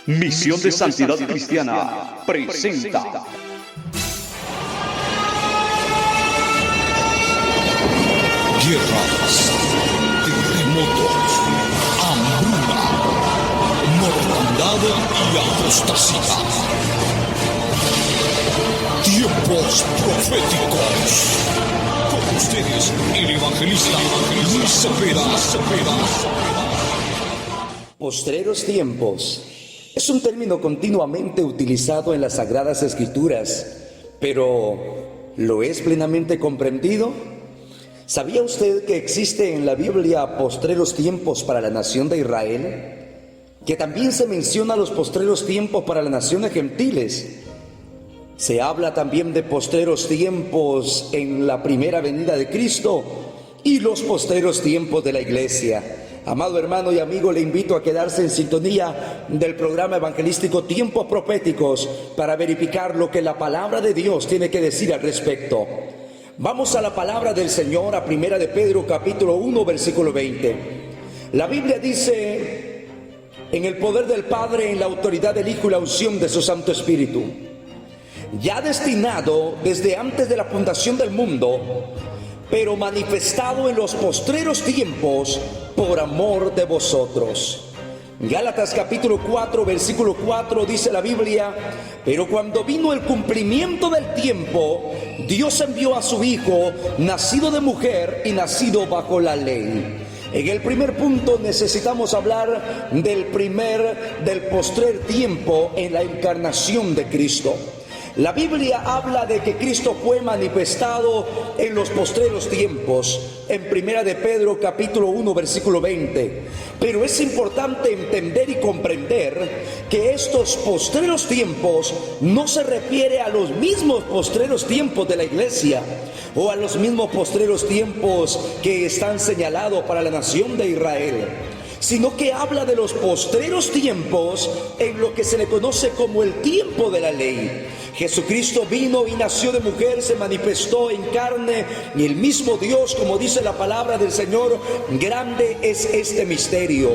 Misión de Santidad Cristiana presenta guerras, terremotos, hambruna, mortandad y apostasía. Tiempos proféticos. Con ustedes, el evangelista Luis Cepeda. Postreros tiempos es un término continuamente utilizado en las Sagradas Escrituras, pero ¿lo es plenamente comprendido? ¿Sabía usted que existe en la Biblia postreros tiempos para la nación de Israel? Que también se menciona los postreros tiempos para las naciones gentiles. Se habla también de postreros tiempos en la primera venida de Cristo y los postreros tiempos de la iglesia. Amado hermano y amigo, le invito a quedarse en sintonía del programa evangelístico Tiempos Proféticos para verificar lo que la palabra de Dios tiene que decir al respecto. Vamos a la palabra del Señor, a Primera de Pedro, capítulo 1, versículo 20. La Biblia dice: en el poder del Padre, en la autoridad del Hijo y la unción de su Santo Espíritu, ya destinado desde antes de la fundación del mundo, pero manifestado en los postreros tiempos por amor de vosotros. Gálatas capítulo 4, versículo 4 dice la Biblia: pero cuando vino el cumplimiento del tiempo, Dios envió a su Hijo, nacido de mujer y nacido bajo la ley. En el primer punto necesitamos hablar del postrer tiempo en la encarnación de Cristo. La Biblia habla de que Cristo fue manifestado en los postreros tiempos, en Primera de Pedro capítulo 1 versículo 20. Pero es importante entender y comprender que estos postreros tiempos no se refiere a los mismos postreros tiempos de la iglesia o a los mismos postreros tiempos que están señalados para la nación de Israel, sino que habla de los postreros tiempos en lo que se le conoce como el tiempo de la ley. Jesucristo vino y nació de mujer, se manifestó en carne, y el mismo Dios, como dice la palabra del Señor, grande es este misterio.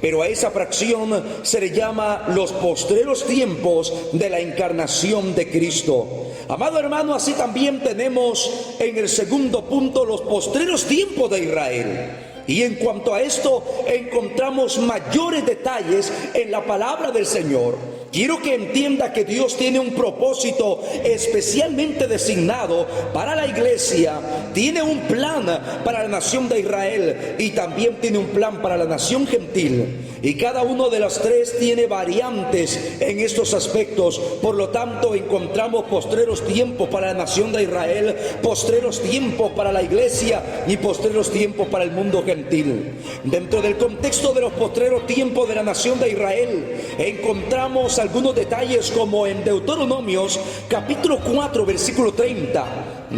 Pero a esa fracción se le llama los postreros tiempos de la encarnación de Cristo. Amado hermano, así también tenemos en el segundo punto los postreros tiempos de Israel. Y en cuanto a esto encontramos mayores detalles en la palabra del Señor. Quiero que entienda que Dios tiene un propósito especialmente designado para la iglesia, tiene un plan para la nación de Israel y también tiene un plan para la nación gentil. Y cada uno de los tres tiene variantes en estos aspectos. Por lo tanto, encontramos postreros tiempos para la nación de Israel, postreros tiempos para la iglesia y postreros tiempos para el mundo gentil. Dentro del contexto de los postreros tiempos de la nación de Israel, encontramos algunos detalles como en Deuteronomios capítulo 4 versículo 30.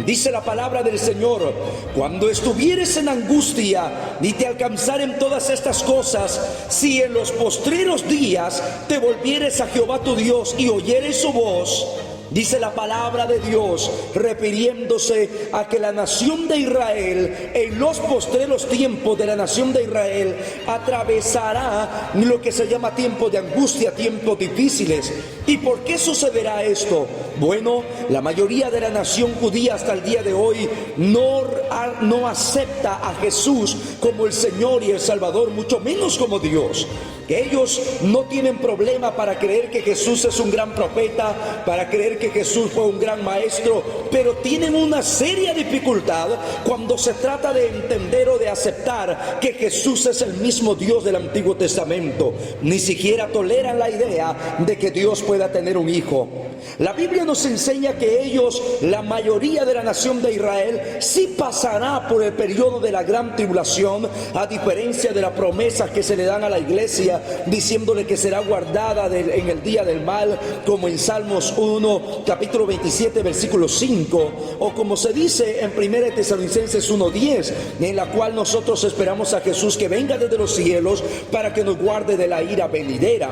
Dice la palabra del Señor: cuando estuvieres en angustia y te alcanzaren todas estas cosas, si en los postreros días te volvieres a Jehová tu Dios y oyeres su voz, dice la palabra de Dios, refiriéndose a que la nación de Israel, en los postreros tiempos de la nación de Israel, atravesará lo que se llama tiempo de angustia, tiempos difíciles. ¿Y por qué sucederá esto? Bueno, la mayoría de la nación judía hasta el día de hoy no acepta a Jesús como el Señor y el Salvador, mucho menos como Dios. Ellos no tienen problema para creer que Jesús es un gran profeta, para creer que Jesús fue un gran maestro, pero tienen una seria dificultad cuando se trata de entender o de aceptar que Jesús es el mismo Dios del Antiguo Testamento. Ni siquiera toleran la idea de que Dios pueda tener un hijo. La Biblia nos enseña que ellos, la mayoría de la nación de Israel, sí pasará por el periodo de la gran tribulación, a diferencia de las promesas que se le dan a la iglesia, diciéndole que será guardada en el día del mal, como en Salmos 1, capítulo 27, versículo 5, o como se dice en 1 Tesalonicenses 1:10, en la cual nosotros esperamos a Jesús que venga desde los cielos para que nos guarde de la ira venidera.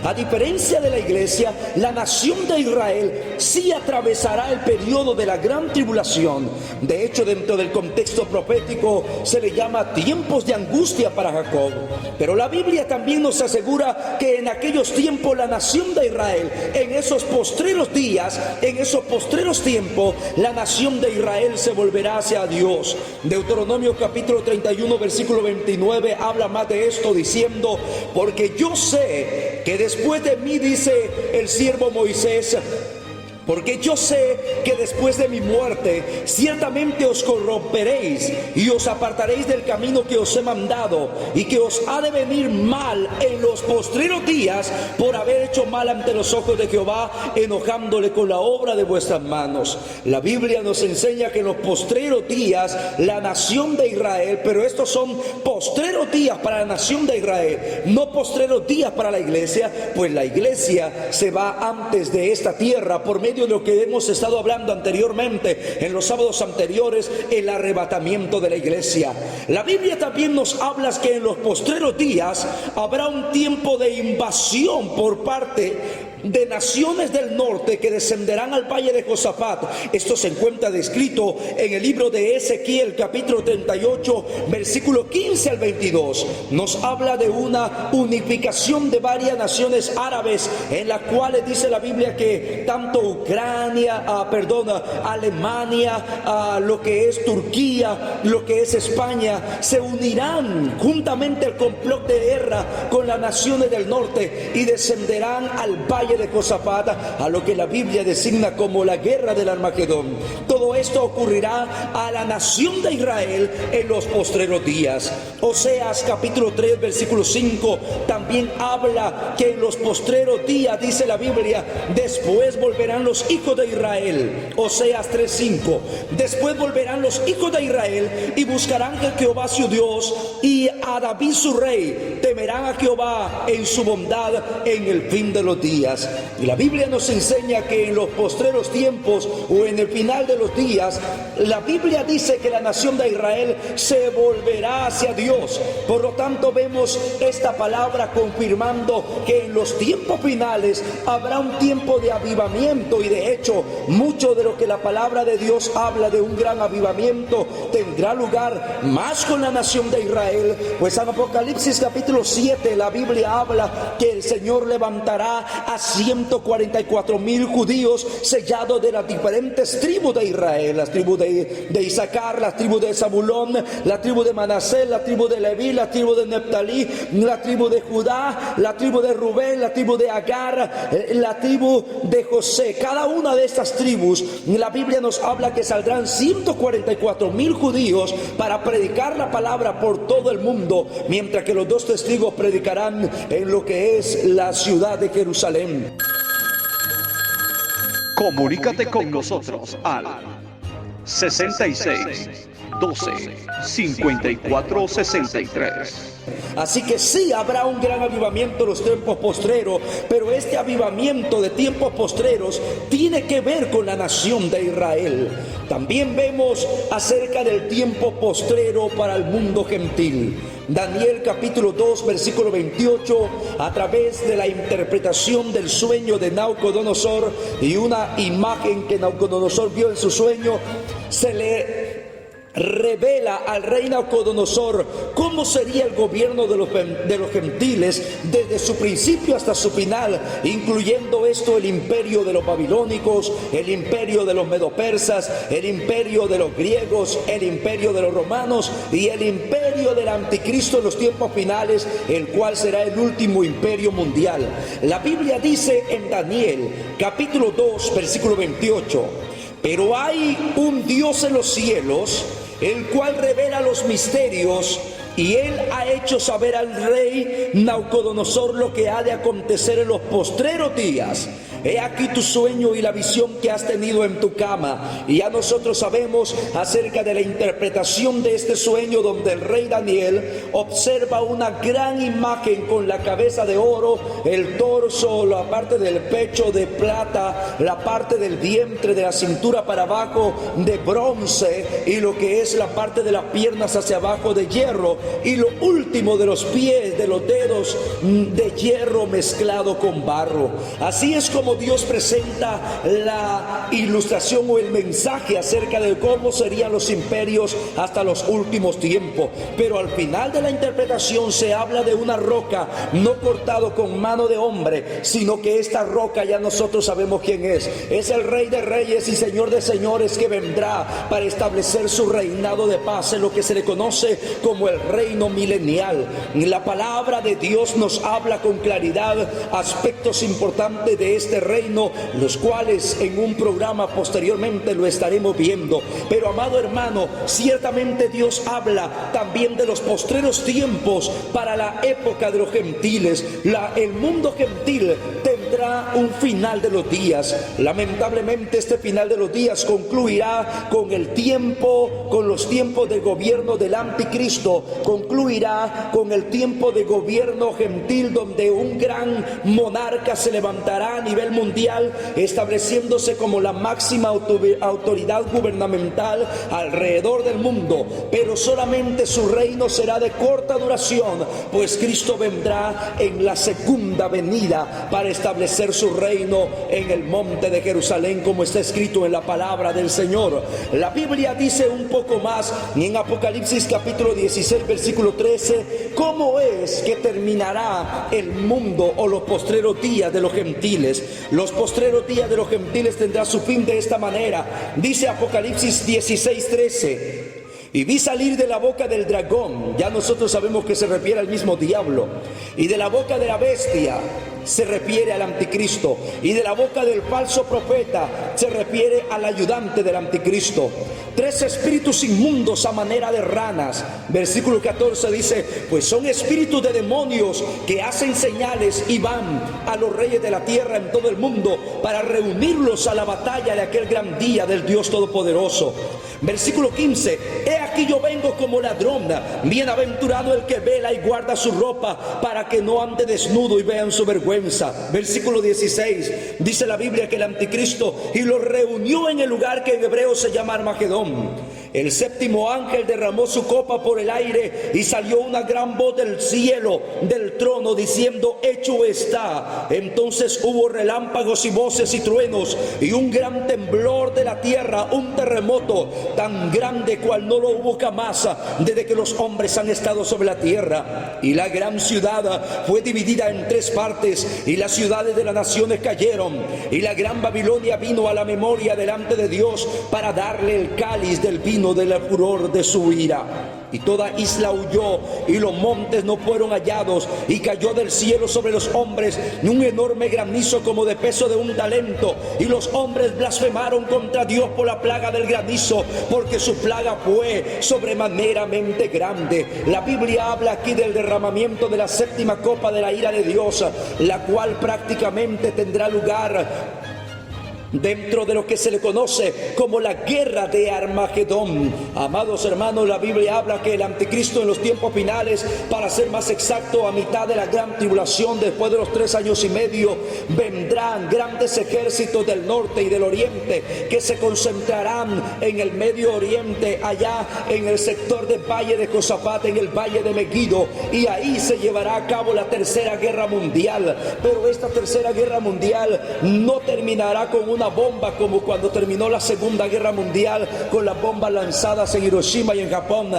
A diferencia de la iglesia, iglesia, la nación de Israel sí atravesará el periodo de la gran tribulación. De hecho, dentro del contexto profético se le llama tiempos de angustia para Jacob. Pero la Biblia también nos asegura que en aquellos tiempos la nación de Israel, en esos postreros días, en esos postreros tiempos, la nación de Israel se volverá hacia Dios. Deuteronomio capítulo 31 versículo 29 habla más de esto diciendo: porque yo sé que después de mí, dice el siervo Moisés, porque yo sé que después de mi muerte ciertamente os corromperéis y os apartaréis del camino que os he mandado, y que os ha de venir mal en los postreros días por haber hecho mal ante los ojos de Jehová, enojándole con la obra de vuestras manos. La Biblia nos enseña que en los postreros días la nación de Israel, pero estos son postreros días para la nación de Israel, no postreros días para la iglesia, pues la iglesia se va antes de esta tierra por medio de lo que hemos estado hablando anteriormente en los sábados anteriores, el arrebatamiento de la iglesia. La Biblia también nos habla que en los postreros días habrá un tiempo de invasión por parte de naciones del norte que descenderán al valle de Josafat. Esto se encuentra descrito en el libro de Ezequiel capítulo 38 versículo 15 al 22. Nos habla de una unificación de varias naciones árabes, en las cuales dice la Biblia que tanto Ucrania, Alemania, lo que es Turquía, lo que es España, se unirán juntamente al complot de guerra con las naciones del norte y descenderán al valle de Josafat, a lo que la Biblia designa como la guerra del Armagedón. Todo esto ocurrirá a la nación de Israel en los postreros días. Oseas capítulo 3 versículo 5 también habla que en los postreros días, dice la Biblia, después volverán los hijos de Israel. Oseas 3:5. Después volverán los hijos de Israel y buscarán a Jehová su Dios y a David su rey. Temerán a Jehová en su bondad en el fin de los días. Y la Biblia nos enseña que en los postreros tiempos o en el final de los días, la Biblia dice que la nación de Israel se volverá hacia Dios. Por lo tanto, vemos esta palabra confirmando que en los tiempos finales habrá un tiempo de avivamiento, y de hecho mucho de lo que la palabra de Dios habla de un gran avivamiento tendrá lugar más con la nación de Israel, pues en Apocalipsis capítulo 7 la Biblia habla que el Señor levantará a 144,000 judíos sellados de las diferentes tribus de Israel, las tribus de Isaacar, las tribus de Zabulón, la tribu de Manasés, la tribu de Leví, la tribu de Neftalí, la tribu de Judá, la tribu de Rubén, la tribu de Agar, la tribu de José. Cada una de estas tribus, la Biblia nos habla que saldrán 144,000 judíos para predicar la palabra por todo el mundo, mientras que los 2 testigos predicarán en lo que es la ciudad de Jerusalén. Comunícate con nosotros al 66 12 54 63. Así que sí habrá un gran avivamiento en los tiempos postreros, pero este avivamiento de tiempos postreros tiene que ver con la nación de Israel. También vemos acerca del tiempo postrero para el mundo gentil. Daniel capítulo 2 versículo 28, a través de la interpretación del sueño de Nabucodonosor y una imagen que Nabucodonosor vio en su sueño, se le revela al rey Nabucodonosor cómo sería el gobierno de los gentiles desde su principio hasta su final, incluyendo esto el imperio de los babilónicos, el imperio de los medopersas, el imperio de los griegos, el imperio de los romanos y el imperio del anticristo en los tiempos finales, el cual será el último imperio mundial. La Biblia dice en Daniel capítulo 2 versículo 28: pero hay un Dios en los cielos, el cual revela los misterios, y él ha hecho saber al rey Nabucodonosor lo que ha de acontecer en los postreros días. He aquí tu sueño y la visión que has tenido en tu cama. Y ya nosotros sabemos acerca de la interpretación de este sueño, donde el rey Daniel observa una gran imagen con la cabeza de oro, el torso, la parte del pecho de plata, la parte del vientre, de la cintura para abajo de bronce, y lo que es la parte de las piernas hacia abajo de hierro, y lo último de los pies, de los dedos, de hierro mezclado con barro. Así es como Dios presenta la ilustración o el mensaje acerca de cómo serían los imperios hasta los últimos tiempos. Pero al final de la interpretación se habla de una roca no cortado con mano de hombre, sino que esta roca ya nosotros sabemos quién es. Es el Rey de Reyes y Señor de Señores, que vendrá para establecer su reinado de paz en lo que se le conoce como el reino milenial. La palabra de Dios nos habla con claridad aspectos importantes de este reino, los cuales en un programa posteriormente lo estaremos viendo. Pero amado hermano, ciertamente Dios habla también de los postreros tiempos para la época de los gentiles. El mundo gentil tendrá un final de los días. Lamentablemente este final de los días concluirá con el tiempo, con los tiempos de gobierno del anticristo, concluirá con el tiempo de gobierno gentil, donde un gran monarca se levantará a nivel mundial, estableciéndose como la máxima autoridad gubernamental alrededor del mundo. Pero solamente su reino será de corta duración, pues Cristo vendrá en la segunda venida para establecer su reino en el monte de Jerusalén, como está escrito en la palabra del Señor. La Biblia dice un poco más en Apocalipsis capítulo 16 versículo 13, cómo es que terminará el mundo o los postreros días de los gentiles. Los postreros días de los gentiles tendrá su fin de esta manera. Dice Apocalipsis 16, 13: y vi salir de la boca del dragón, ya nosotros sabemos que se refiere al mismo diablo, y de la boca de la bestia se refiere al anticristo, y de la boca del falso profeta se refiere al ayudante del anticristo. 3 espíritus inmundos a manera de ranas. Versículo 14 dice: pues son espíritus de demonios que hacen señales y van a los reyes de la tierra en todo el mundo para reunirlos a la batalla de aquel gran día del Dios Todopoderoso. Versículo 15: he aquí yo vengo como ladrón, bienaventurado el que vela y guarda su ropa para que no ande desnudo y vean su vergüenza. Versículo 16, dice la Biblia que el anticristo y lo reunió en el lugar que en hebreo se llama Armagedón. El séptimo ángel derramó su copa por el aire y salió una gran voz del cielo, del trono, diciendo: hecho está. Entonces hubo relámpagos y voces y truenos y un gran temblor de la tierra, un terremoto tan grande cual no lo hubo jamás desde que los hombres han estado sobre la tierra. Y la gran ciudad fue dividida en 3 partes, y las ciudades de las naciones cayeron, y la gran Babilonia vino a la memoria delante de Dios para darle el cáliz del vino del furor de su ira. Y toda isla huyó, y los montes no fueron hallados, y cayó del cielo sobre los hombres un enorme granizo como de peso de un talento, y los hombres blasfemaron contra Dios por la plaga del granizo, porque su plaga fue sobremaneramente grande. La Biblia habla aquí del derramamiento de la séptima copa de la ira de Dios, la cual prácticamente tendrá lugar dentro de lo que se le conoce como la guerra de Armagedón. Amados hermanos, la Biblia habla que el anticristo en los tiempos finales, para ser más exacto, a mitad de la gran tribulación, después de los 3 años y medio, vendrán grandes ejércitos del norte y del oriente que se concentrarán en el Medio Oriente, allá en el sector del Valle de Josafat, en el Valle de Megiddo, y ahí se llevará a cabo la tercera guerra mundial. Pero esta tercera guerra mundial no terminará con una bomba como cuando terminó la Segunda Guerra Mundial, con las bombas lanzadas en Hiroshima y en Japón.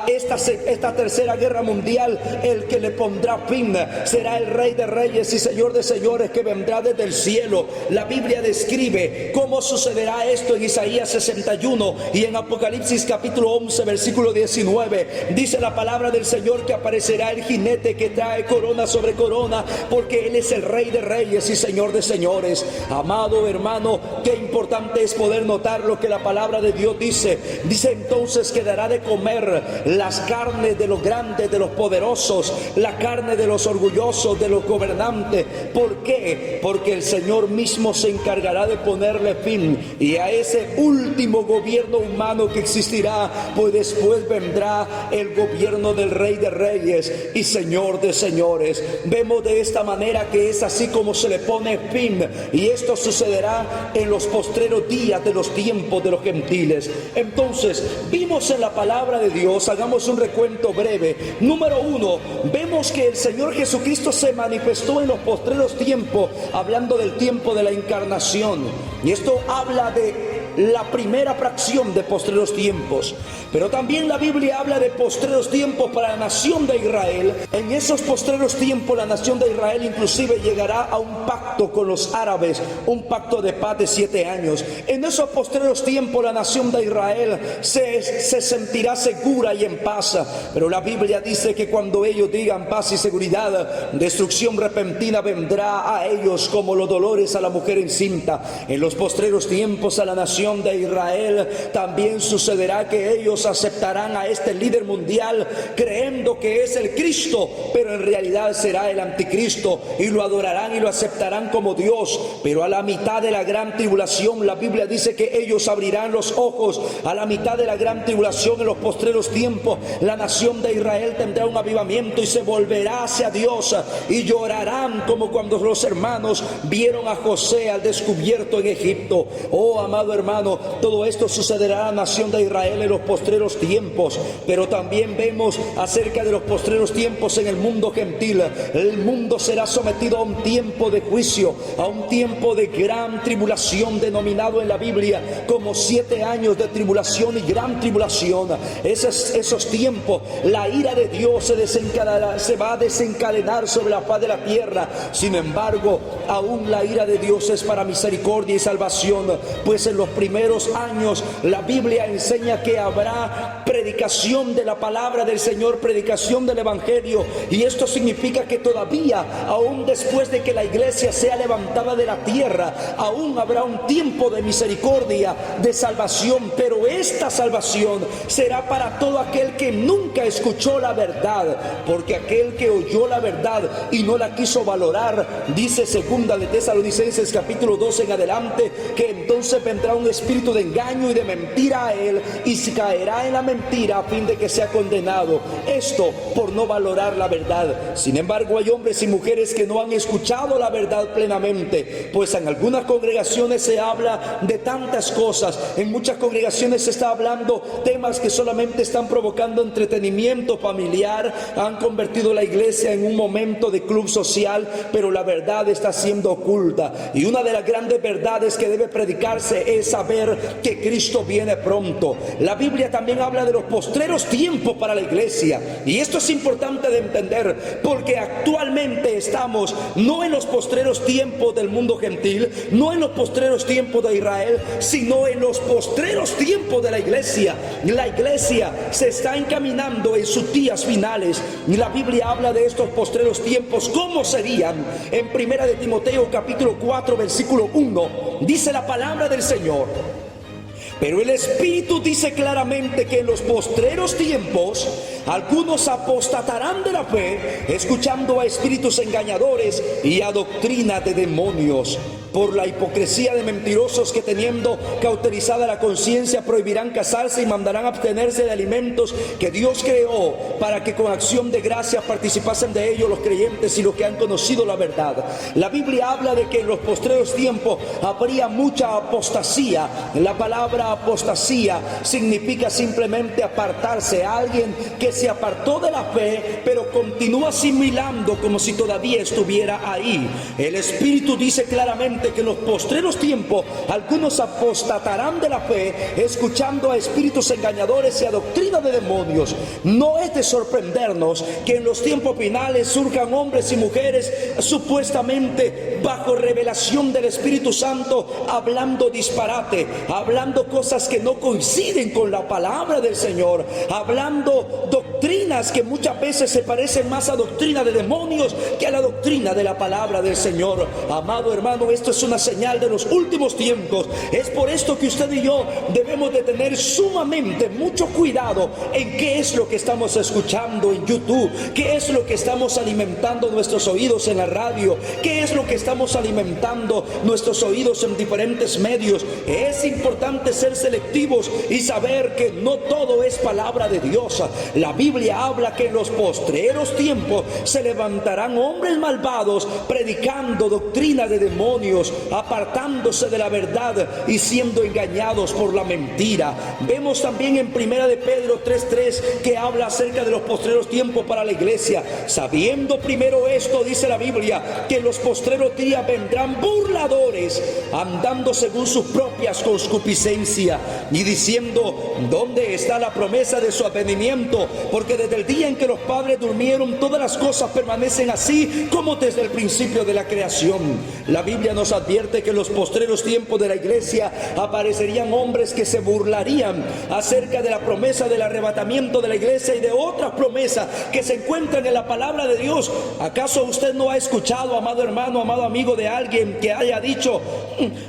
Esta tercera guerra mundial, el que le pondrá fin será el Rey de Reyes y Señor de Señores, que vendrá desde el cielo. La Biblia describe cómo sucederá esto en Isaías 61 y en Apocalipsis capítulo 11 versículo 19. Dice la palabra del Señor que aparecerá el jinete que trae corona sobre corona, porque Él es el Rey de Reyes y Señor de Señores. Amado hermano, hermano, qué importante es poder notar lo que la palabra de Dios dice. Dice entonces que dará de comer las carnes de los grandes, de los poderosos, la carne de los orgullosos, de los gobernantes. ¿Por qué? Porque el Señor mismo se encargará de ponerle fin y a ese último gobierno humano que existirá, pues después vendrá el gobierno del Rey de Reyes y Señor de Señores. Vemos de esta manera que es así como se le pone fin, y esto sucederá en los postreros días de los tiempos de los gentiles. Entonces, vimos en la palabra de Dios, hagamos un recuento breve. Número 1, vemos que el Señor Jesucristo se manifestó en los postreros tiempos, hablando del tiempo de la encarnación, y esto habla de la primera fracción de postreros tiempos. Pero también la Biblia habla de postreros tiempos para la nación de Israel. En esos postreros tiempos la nación de Israel inclusive llegará a un pacto con los árabes, un pacto de paz de 7 años. En esos postreros tiempos la nación de Israel se sentirá segura y en paz. Pero la Biblia dice que cuando ellos digan paz y seguridad, destrucción repentina vendrá a ellos como los dolores a la mujer encinta. En los postreros tiempos a la nación de Israel también sucederá que ellos aceptarán a este líder mundial creyendo que es el Cristo, pero en realidad será el anticristo, y lo adorarán y lo aceptarán como Dios. Pero a la mitad de la gran tribulación, la Biblia dice que ellos abrirán los ojos. A la mitad de la gran tribulación, en los postreros tiempos, la nación de Israel tendrá un avivamiento y se volverá hacia Dios, y llorarán como cuando los hermanos vieron a José al descubierto en Egipto. Oh amado hermano, todo esto sucederá a la nación de Israel en los postreros tiempos. Pero también vemos acerca de los postreros tiempos en el mundo gentil. El mundo será sometido a un tiempo de juicio, a un tiempo de gran tribulación, denominado en la Biblia como 7 años de tribulación y gran tribulación. Esos tiempos, la ira de Dios se va a desencadenar sobre la faz de la tierra. Sin embargo, aún la ira de Dios es para misericordia y salvación, pues en los primeros años la Biblia enseña que habrá predicación de la palabra del Señor, predicación del Evangelio, y esto significa que todavía, aún después de que la iglesia sea levantada de la tierra, aún habrá un tiempo de misericordia, de salvación. Pero esta salvación será para todo aquel que nunca escuchó la verdad, porque aquel que oyó la verdad y no la quiso valorar, dice segunda de Tesalonicenses capítulo 2 en adelante, que entonces vendrá un espíritu de engaño y de mentira a él, y se caerá en la mentira a fin de que sea condenado. Esto por no valorar la verdad. Sin embargo, hay hombres y mujeres que no han escuchado la verdad plenamente, pues en algunas congregaciones se habla de tantas cosas. En muchas congregaciones se está hablando temas que solamente están provocando entretenimiento familiar, han convertido la iglesia en un momento de club social, pero la verdad está siendo oculta. Y una de las grandes verdades que debe predicarse es saber que Cristo viene pronto. La Biblia también habla de los postreros tiempos para la iglesia, y esto es importante de entender, porque actualmente estamos no en los postreros tiempos del mundo gentil, no en los postreros tiempos de Israel, sino en los postreros tiempos de la iglesia. La iglesia se está encaminando en sus días finales, y la Biblia habla de estos postreros tiempos. ¿Cómo serían? En primera de Timoteo capítulo 4 versículo 1 dice la palabra del Señor: pero el Espíritu dice claramente que en los postreros tiempos algunos apostatarán de la fe, escuchando a espíritus engañadores y a doctrina de demonios, por la hipocresía de mentirosos que, teniendo cauterizada la conciencia, prohibirán casarse y mandarán abstenerse de alimentos que Dios creó, para que con acción de gracia participasen de ellos los creyentes y los que han conocido la verdad. La Biblia habla de que en los postreros tiempos habría mucha apostasía. La palabra apostasía significa simplemente apartarse. Alguien que se apartó de la fe, pero continúa asimilando como si todavía estuviera ahí. El Espíritu dice claramente que en los postreros tiempos algunos apostatarán de la fe, escuchando a espíritus engañadores y a doctrina de demonios. No es de sorprendernos que en los tiempos finales surjan hombres y mujeres supuestamente bajo revelación del Espíritu Santo, hablando disparate, hablando cosas que no coinciden con la palabra del Señor, hablando doctrinas que muchas veces se parecen más a doctrina de demonios que a la doctrina de la palabra del Señor. Amado hermano, esto es una señal de los últimos tiempos. Es por esto que usted y yo debemos de tener sumamente mucho cuidado en qué es lo que estamos escuchando en YouTube, qué es lo que estamos alimentando nuestros oídos en la radio, qué es lo que estamos alimentando nuestros oídos en diferentes medios. Es importante ser selectivos y saber que no todo es palabra de Dios. La Biblia habla que en los postreros tiempos se levantarán hombres malvados predicando doctrina de demonios, apartándose de la verdad y siendo engañados por la mentira. Vemos también en 1 de Pedro 3:3 que habla acerca de los postreros tiempos para la iglesia. Sabiendo primero esto, dice la Biblia, que en los postreros días vendrán burladores, andando según sus propias concupiscencias, y diciendo: ¿dónde está la promesa de su advenimiento? Porque desde el día en que los padres durmieron, todas las cosas permanecen así como desde el principio de la creación. La Biblia nos advierte que en los postreros tiempos de la iglesia aparecerían hombres que se burlarían acerca de la promesa del arrebatamiento de la iglesia y de otras promesas que se encuentran en la palabra de Dios. ¿Acaso usted no ha escuchado, amado hermano, amado amigo, de alguien que haya dicho: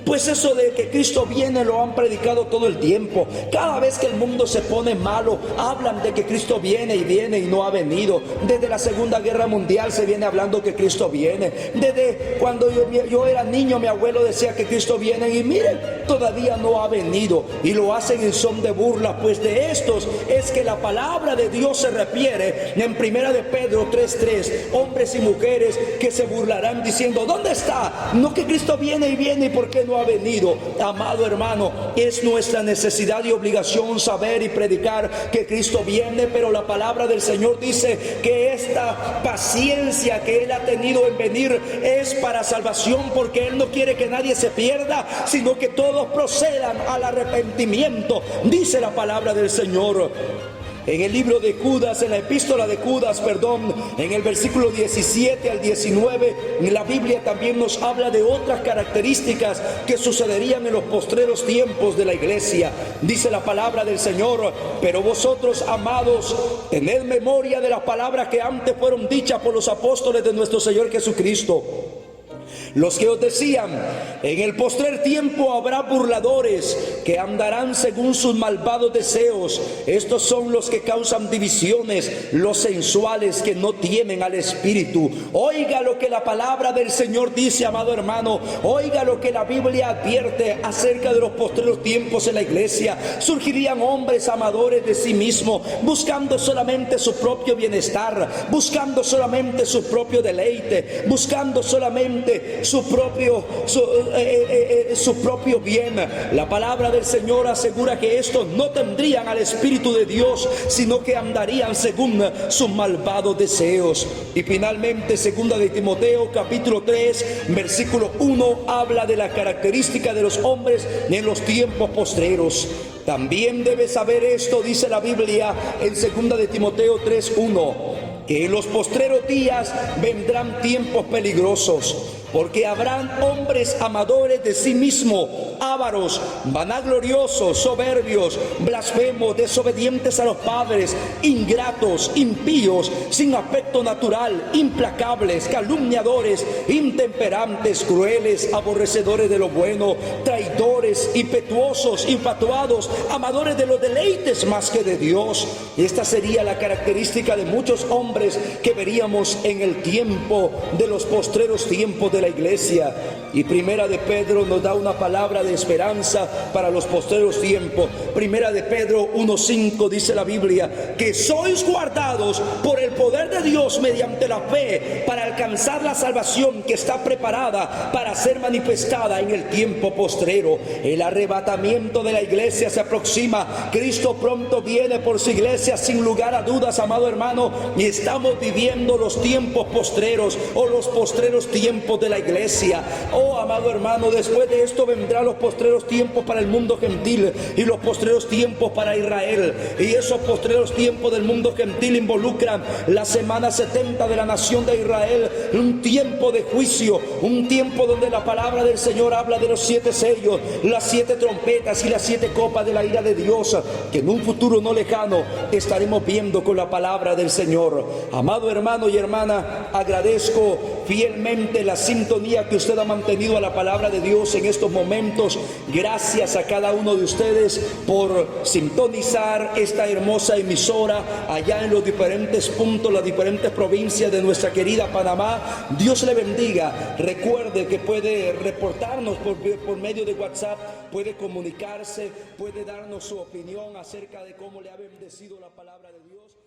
pues eso de que Cristo viene lo han predicado todo el tiempo? Cada vez que el mundo se pone malo, hablan de que Cristo viene y no ha venido. Desde la Segunda Guerra Mundial se viene hablando que Cristo viene. Desde cuando yo era niño, mi abuelo decía que Cristo viene, y miren, todavía no ha venido, y lo hacen en son de burla. Pues de estos es que la palabra de Dios se refiere en 1 de Pedro 3:3, hombres y mujeres que se burlarán diciendo: ¿dónde está? No, que Cristo viene y ¿por qué no ha venido? Amado hermano, es nuestra necesidad y obligación saber y predicar que Cristo viene, pero la palabra del Señor dice que esta paciencia que Él ha tenido en venir es para salvación, porque Él no quiere que nadie se pierda, sino que todos procedan al arrepentimiento, dice la palabra del Señor. En el libro de Judas, en la epístola de Judas, en el versículo 17 al 19, la Biblia también nos habla de otras características que sucederían en los postreros tiempos de la iglesia. Dice la palabra del Señor: pero vosotros, amados, tened memoria de las palabras que antes fueron dichas por los apóstoles de nuestro Señor Jesucristo, los que os decían: en el postrer tiempo habrá burladores que andarán según sus malvados deseos. Estos son los que causan divisiones, los sensuales que no tienen al Espíritu. Oiga lo que la palabra del Señor dice, amado hermano. Oiga lo que la Biblia advierte acerca de los postreros tiempos en la iglesia. Surgirían hombres amadores de sí mismos, buscando solamente su propio bienestar, buscando solamente su propio deleite, buscando solamente su propio bien. La palabra del Señor asegura que estos no tendrían al Espíritu de Dios, sino que andarían según sus malvados deseos. Y finalmente, 2 de Timoteo capítulo 3 versículo 1 habla de la característica de los hombres en los tiempos postreros. También debes saber esto, dice la Biblia en 2 de Timoteo 3:1, que en los postreros días vendrán tiempos peligrosos, porque habrán hombres amadores de sí mismos, ávaros, vanagloriosos, soberbios, blasfemos, desobedientes a los padres, ingratos, impíos, sin afecto natural, implacables, calumniadores, intemperantes, crueles, aborrecedores de lo bueno, traidores, impetuosos, infatuados, amadores de los deleites más que de Dios. Esta sería la característica de muchos hombres que veríamos en el tiempo de los postreros tiempos de la iglesia. Y 1 de Pedro nos da una palabra de esperanza para los postreros tiempos. 1 de Pedro 1:5 dice la Biblia: que sois guardados por el poder de Dios mediante la fe para alcanzar la salvación que está preparada para ser manifestada en el tiempo postrero. El arrebatamiento de la iglesia se aproxima. Cristo pronto viene por su iglesia, sin lugar a dudas, amado hermano, y estamos viviendo los tiempos postreros, o los postreros tiempos de la iglesia. Oh, amado hermano, después de esto vendrán los postreros tiempos para el mundo gentil y los postreros tiempos para Israel. Y esos postreros tiempos del mundo gentil involucran la semana 70 de la nación de Israel, un tiempo de juicio, un tiempo donde la palabra del Señor habla de los 7 sellos, las 7 trompetas y las 7 copas de la ira de Dios, que en un futuro no lejano estaremos viendo con la palabra del Señor. Amado hermano y hermana, agradezco fielmente la sintonía que usted ha mantenido a la palabra de Dios en estos momentos. Gracias a cada uno de ustedes por sintonizar esta hermosa emisora allá en los diferentes puntos, las diferentes provincias de nuestra querida Panamá. Dios le bendiga. Recuerde que puede reportarnos por medio de WhatsApp, puede comunicarse, puede darnos su opinión acerca de cómo le ha bendecido la palabra de Dios.